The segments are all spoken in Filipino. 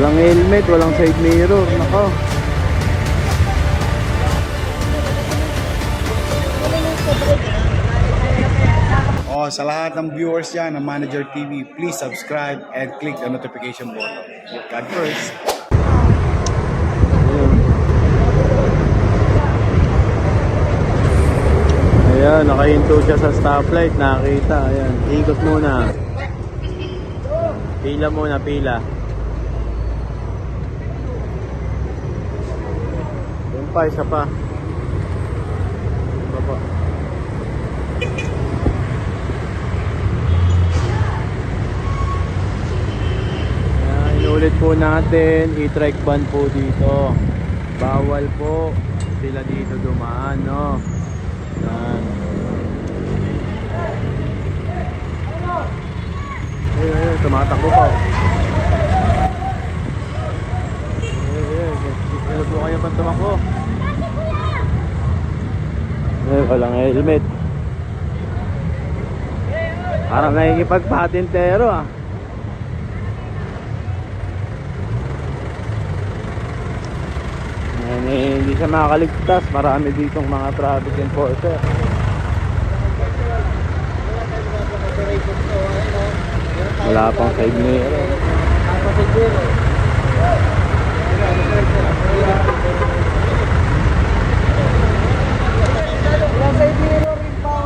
Walang helmet, walang side mirror. Nako. Oh, sa lahat ng viewers dyan ng Manager TV, please subscribe and click the notification button. God first. Ayan, nakahinto siya sa stoplight. Nakita, ayan. Ikot muna. Pila muna, pila. Yun pa, isa pa. Isa pa. Ayan, inulit po natin. I-trike ban po dito. Bawal po sila dito dumaan, no? Ayan. Ayun, tumatakbo pa. Ayun, po kayo pang tumakbo. Ayun, walang helmet. Parang nakikipagpatintero ah. Ayan, hindi siya makakaligtas. Marami ditong mga traffic enforcer. Wala pang side mirror.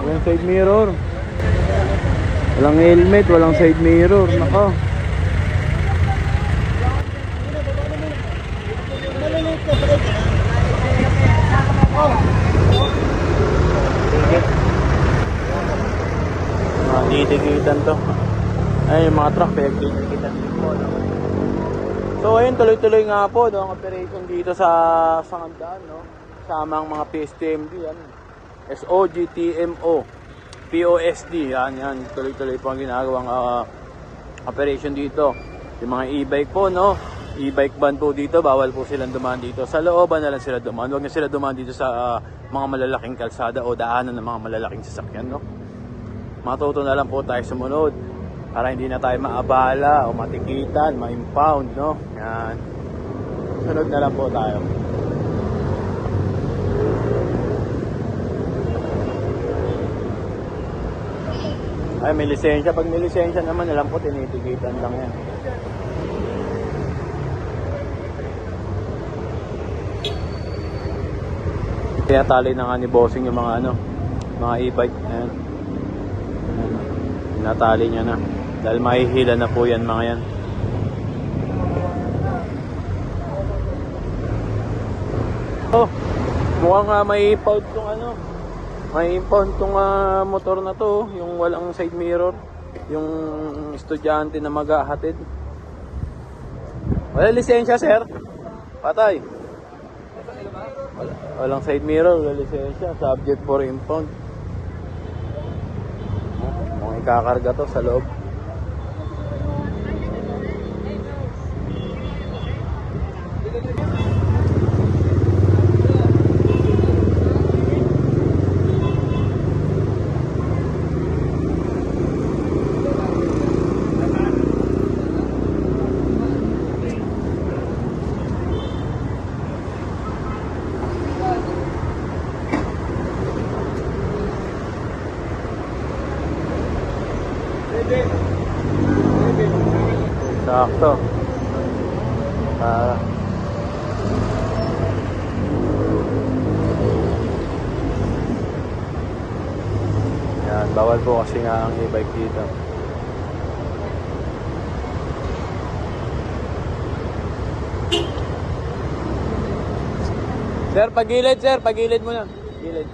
Walang side mirror. Walang helmet, walang side mirror. Nako. Ditikitan to. Ay, yung mga truck pinagtitikitan din po, no? So ayun, tuloy-tuloy nga po, no, ang operation dito sa Sangandaan, no? Sama ang mga PSTMD, yan. SOG, TMO, POSD, yan. Tuloy-tuloy po ang ginagawang operation dito. Yung mga e-bike po, no? E-bike ban po dito, bawal po silang dumaan dito. Sa looban na lang sila dumaan. Huwag na sila dumaan dito sa mga malalaking kalsada o daanan ng mga malalaking sasakyan, no? Matuto na lang po tayo sumunod para hindi na tayo maabala o matikitan, ma-impound, no? Yan. Sunod na lang po tayo. Ay, may lisensya. Pag may lisensya naman, alam po, tinitikitan lang yan. Kaya tali na nga ni bossing yung mga mga e-bike. Ayan. Natali niya na dahil mahihila na po yan mga yan. Oh, mukhang may impound tong may impound tong motor na to, yung walang side mirror, yung estudyante na maghahatid. Wala lisensya, sir. Patay. Walang side mirror, wala lisensya, subject for impound. Ikakarga to sa loob. Sakto. Yan, bawal po kasi nga ang e-bike dito. Sir, pagilid, sir, pagilid muna. Gilid.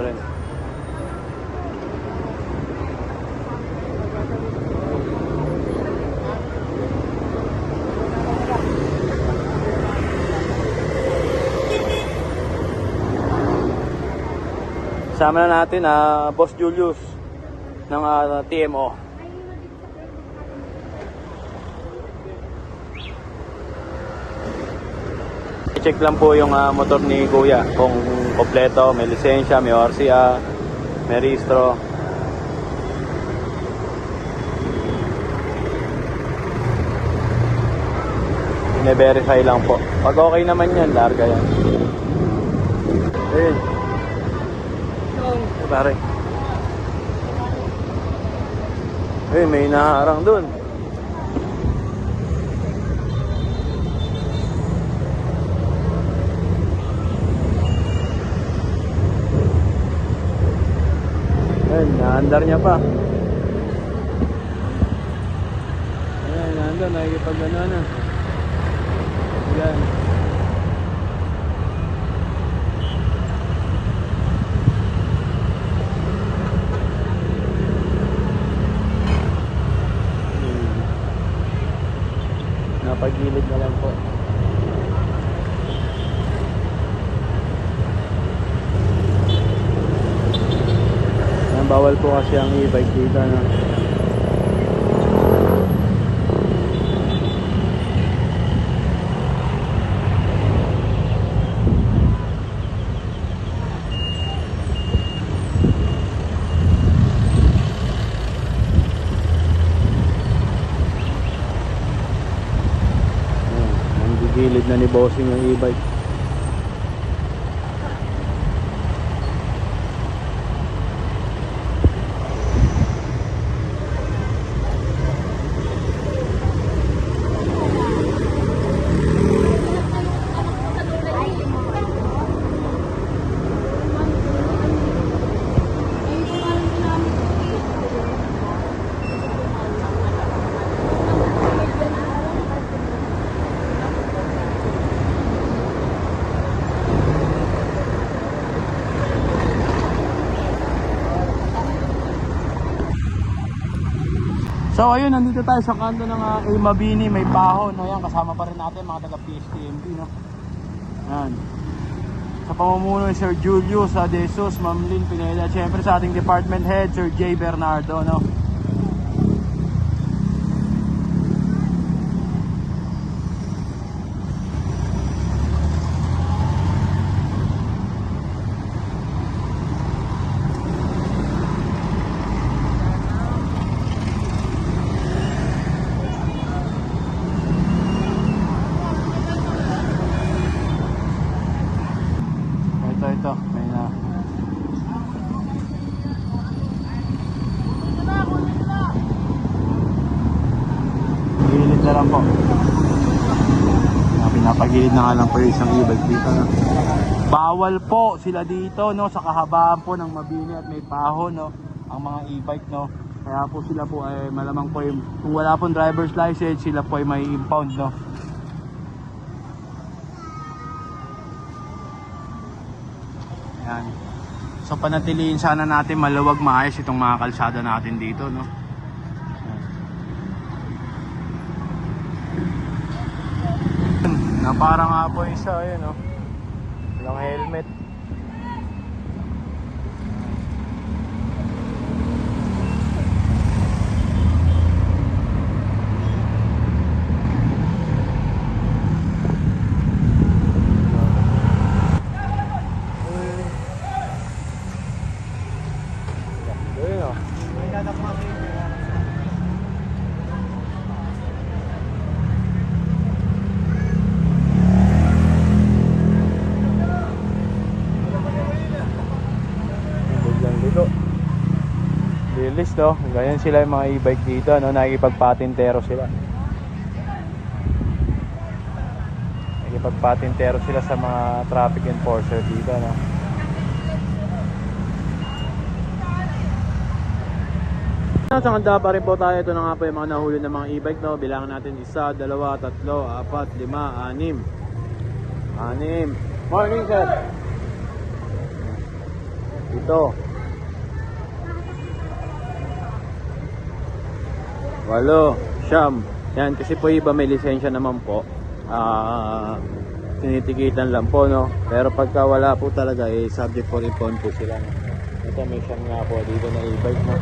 rin. Sama na natin Boss Julius ng TMO. I-check lang po yung motor ni Kuya kung kompleto, may lisensya, may RCA, may rehistro. I-verify lang po. Pag okay naman yan, larga yan. Ayun. Pare. Eh, may naharang dun. Ayun, naandar niya pa. Ayun, naandar, nakikipag-ano na. Yan. Napagilid na lang po. Yan, bawal po kasi ang e-bike dito, no? Gilid na ni bossing yung e-bike. So ayun, nandito tayo sa kanto ng A Mabini, may baho, no? Yan, kasama pa rin natin mga taga PSTMP, no? Yan. Sa pamumuno ni Sir Julius De Jesus, Ma'am Lynn Pineda, syempre sa ating department head, Sir J. Bernardo, no? Ito, may na. Gilid na lang po. Pinapagilid na nga lang po yung isang e-bike dito, no? Bawal po sila dito, no? Sa kahabaan po ng Mabini at may baho, no? Ang mga e-bike, no? Kaya po sila po ay malamang po yung, kung wala pong driver's license, sila po ay may impound, no? Yan. So panatilihin sana natin maluwag maayos itong mga kalsada natin dito, no? Na parang nga po isa, ayun, no? Walang helmet. Lilis, no? Ganyan sila yung mga e-bike dito, no? Nakikipagpatintero sila. Nakikipagpatintero sila sa mga traffic enforcer dito, no? Sa kanda pa rin po tayo. Ito na nga po yung mga nahuli ng mga e-bike, no? Bilangan natin 1, 2, 3, 4, 5, 6. 6. Morning, sir. Ito. 8, 9. Yan, kasi po iba may lisensya naman po. Tinitikitan lang po, no? Pero pagka wala po talaga, subject for impound po sila. No? Ito may siyam nga po dito na e-bike, no?